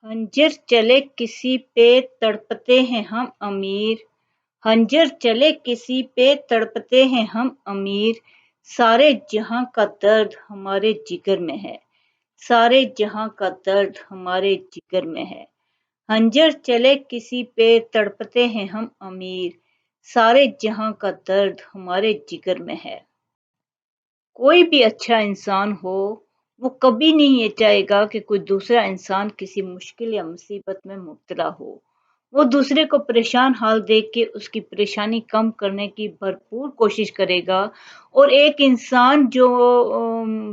ہنجر چلے کسی پہ تڑپتے ہیں ہم امیر، ہنجر چلے کسی پہ تڑپتے ہیں ہم امیر، سارے جہاں کا درد ہمارے جگر میں ہے، سارے جہاں کا درد ہمارے جگر میں ہے، ہنجر چلے کسی پہ تڑپتے ہیں ہم امیر، سارے جہاں کا درد ہمارے جگر میں ہے۔ کوئی بھی اچھا انسان ہو، وہ کبھی نہیں یہ چاہے گا کہ کوئی دوسرا انسان کسی مشکل یا مصیبت میں مبتلا ہو۔ وہ دوسرے کو پریشان حال دیکھ کے اس کی پریشانی کم کرنے کی بھرپور کوشش کرے گا، اور ایک انسان جو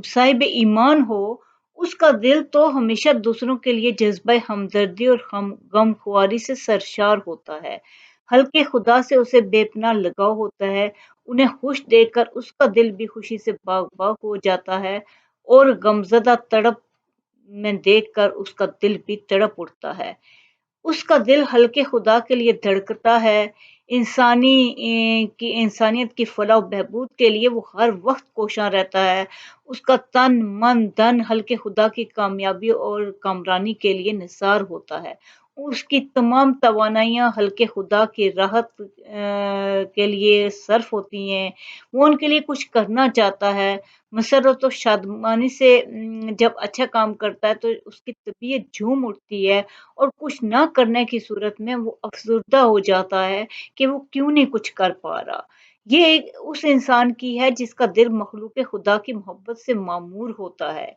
صاحب ایمان ہو، اس کا دل تو ہمیشہ دوسروں کے لیے جذبہ ہمدردی اور غم خواری سے سرشار ہوتا ہے۔ ہلکے خدا سے اسے بے پناہ لگاؤ ہوتا ہے، انہیں خوش دیکھ کر اس کا دل بھی خوشی سے باغ باغ ہو جاتا ہے، اور غمزدہ تڑپ میں دیکھ کر اس کا دل بھی تڑپ اٹھتا ہے۔ اس کا دل ہلکے خدا کے لیے دھڑکتا ہے، انسانیت کی فلاح و بہبود کے لیے وہ ہر وقت کوشاں رہتا ہے، اس کا تن من دھن ہلکے خدا کی کامیابی اور کامرانی کے لیے نثار ہوتا ہے، اس کی تمام توانائیاں ہلکے خدا کی راحت کے لیے صرف ہوتی ہیں، وہ ان کے لیے کچھ کرنا چاہتا ہے۔ مسرت و شادمانی سے جب اچھا کام کرتا ہے تو اس کی طبیعت جھوم اٹھتی ہے، اور کچھ نہ کرنے کی صورت میں وہ افسردہ ہو جاتا ہے کہ وہ کیوں نہیں کچھ کر پا رہا۔ یہ اس انسان کی ہے جس کا دل مخلوق خدا کی محبت سے معمور ہوتا ہے۔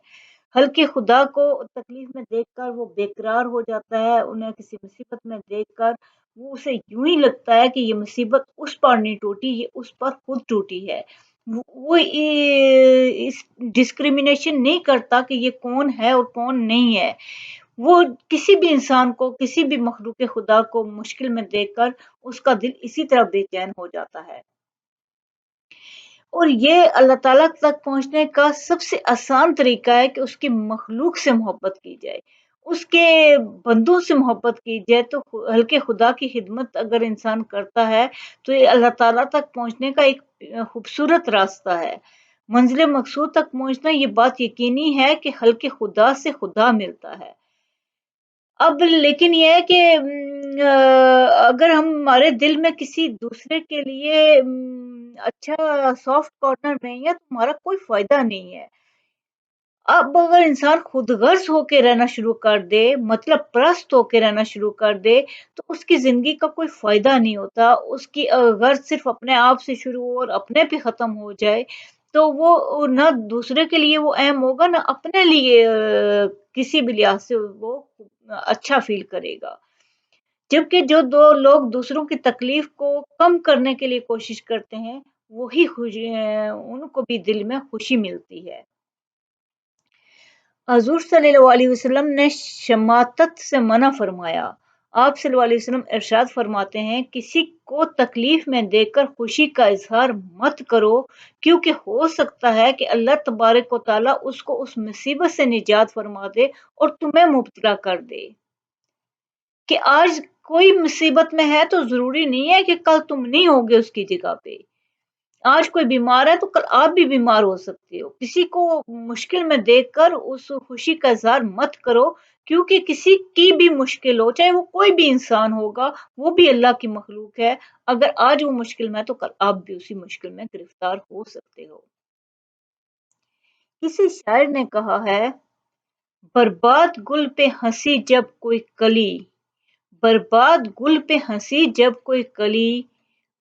ہلکے خدا کو تکلیف میں دیکھ کر وہ بے قرار ہو جاتا ہے، انہیں کسی مصیبت میں دیکھ کر وہ اسے یوں ہی لگتا ہے کہ یہ مصیبت اس پر نہیں ٹوٹی، یہ اس پر خود ٹوٹی ہے۔ وہ اس ڈسکریمنیشن نہیں کرتا کہ یہ کون ہے اور کون نہیں ہے، وہ کسی بھی انسان کو، کسی بھی مخلوق خدا کو مشکل میں دیکھ کر اس کا دل اسی طرح بے چین ہو جاتا ہے۔ اور یہ اللہ تعالیٰ تک پہنچنے کا سب سے آسان طریقہ ہے کہ اس کی مخلوق سے محبت کی جائے، اس کے بندوں سے محبت کی جائے۔ تو ہلکے خدا کی خدمت اگر انسان کرتا ہے تو یہ اللہ تعالیٰ تک پہنچنے کا ایک خوبصورت راستہ ہے۔ منزل مقصود تک پہنچنا یہ بات یقینی ہے کہ ہلکے خدا سے خدا ملتا ہے۔ اب لیکن یہ ہے کہ اگر ہمارے دل میں کسی دوسرے کے لیے اچھا سافٹ کارنر نہیں ہے تو ہمارا کوئی فائدہ نہیں ہے۔ اب اگر انسان خود غرض ہو کے رہنا شروع کر دے، مطلب پرست ہو کے رہنا شروع کر دے، تو اس کی زندگی کا کوئی فائدہ نہیں ہوتا۔ اس کی غرض صرف اپنے آپ سے شروع ہو اور اپنے پہ ختم ہو جائے تو وہ نہ دوسرے کے لیے وہ اہم ہوگا، نہ اپنے لیے کسی بھی لحاظ سے وہ اچھا فیل کرے گا۔ جبکہ جو دو لوگ دوسروں کی تکلیف کو کم کرنے کے لیے کوشش کرتے ہیں، وہی خوشی ان کو بھی دل میں خوشی ملتی ہے۔ حضور صلی اللہ علیہ وسلم نے شماتت سے منع فرمایا۔ آپ صلی اللہ علیہ وسلم ارشاد فرماتے ہیں، کسی کو تکلیف میں دیکھ کر خوشی کا اظہار مت کرو، کیونکہ ہو سکتا ہے کہ اللہ تبارک و تعالیٰ اس کو اس مصیبت سے نجات فرما دے اور تمہیں مبتلا کر دے۔ کہ آج کوئی مصیبت میں ہے تو ضروری نہیں ہے کہ کل تم نہیں ہوگے اس کی جگہ پہ۔ آج کوئی بیمار ہے تو کل آپ بھی بیمار ہو سکتے ہو۔ کسی کو مشکل میں دیکھ کر اس خوشی کا اظہار مت کرو، کیونکہ کسی کی بھی مشکل ہو، چاہے وہ کوئی بھی انسان ہوگا، وہ بھی اللہ کی مخلوق ہے۔ اگر آج وہ مشکل میں ہے تو کل آپ بھی اسی مشکل میں گرفتار ہو سکتے ہو۔ کسی شاعر نے کہا ہے، برباد گل پہ ہنسی جب کوئی کلی، برباد گل پہ ہنسی جب کوئی کلی،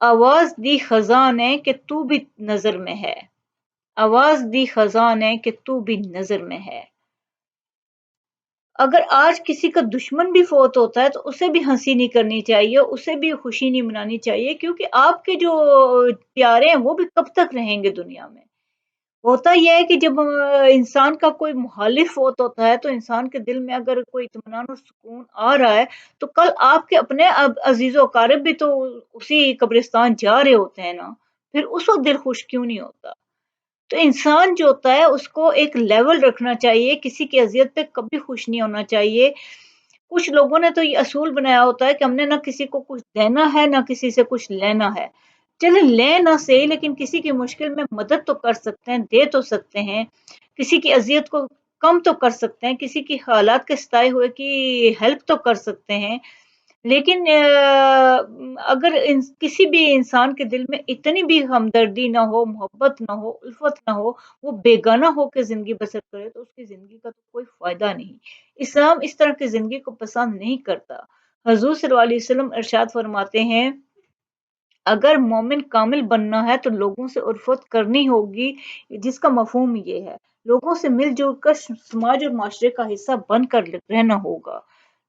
آواز دی خزاں نے کہ تو بھی نظر میں ہے، آواز دی خزاں نے کہ تو بھی نظر میں ہے۔ اگر آج کسی کا دشمن بھی فوت ہوتا ہے تو اسے بھی ہنسی نہیں کرنی چاہیے، اسے بھی خوشی نہیں منانی چاہیے، کیونکہ آپ کے جو پیارے ہیں وہ بھی کب تک رہیں گے دنیا میں۔ ہوتا یہ ہے کہ جب انسان کا کوئی مخالف فوت ہوتا ہے تو انسان کے دل میں اگر کوئی اطمینان اور سکون آ رہا ہے تو کل آپ کے اپنے عزیز و اقارب بھی تو اسی قبرستان جا رہے ہوتے ہیں نا، پھر اس وقت دل خوش کیوں نہیں ہوتا؟ تو انسان جو ہوتا ہے اس کو ایک لیول رکھنا چاہیے، کسی کی اذیت پہ کبھی خوش نہیں ہونا چاہیے۔ کچھ لوگوں نے تو یہ اصول بنایا ہوتا ہے کہ ہم نے نہ کسی کو کچھ دینا ہے نہ کسی سے کچھ لینا ہے۔ چلے لیں نہ صحیح، لیکن کسی کی مشکل میں مدد تو کر سکتے ہیں، دے تو سکتے ہیں، کسی کی اذیت کو کم تو کر سکتے ہیں، کسی کی حالات کے ستائے ہوئے کی ہیلپ تو کر سکتے ہیں، لیکن اگر کسی بھی انسان کے دل میں اتنی بھی ہمدردی نہ ہو، محبت نہ ہو، الفت نہ ہو، وہ بیگانہ ہو کے زندگی بسر کرے تو اس کی زندگی کا تو کوئی فائدہ نہیں۔ اسلام اس طرح کی زندگی کو پسند نہیں کرتا۔ حضور صلی اللہ علیہ وسلم ارشاد فرماتے ہیں، اگر مومن کامل بننا ہے تو لوگوں سے الفت کرنی ہوگی، جس کا مفہوم یہ ہے لوگوں سے مل جل کر سماج اور معاشرے کا حصہ بن کر رہنا ہوگا۔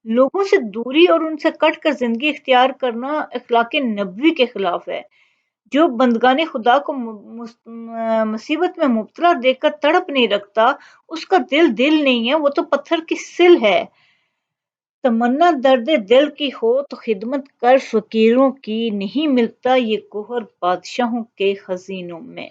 لوگوں سے دوری اور ان سے کٹ کر زندگی اختیار کرنا اخلاق نبوی کے خلاف ہے۔ جو بندگان خدا کو مصیبت میں مبتلا دیکھ کر تڑپ نہیں رکھتا، اس کا دل نہیں ہے، وہ تو پتھر کی سل ہے۔ تمنا درد دل کی ہو تو خدمت کر فقیروں کی، نہیں ملتا یہ گوہر بادشاہوں کے خزینوں میں۔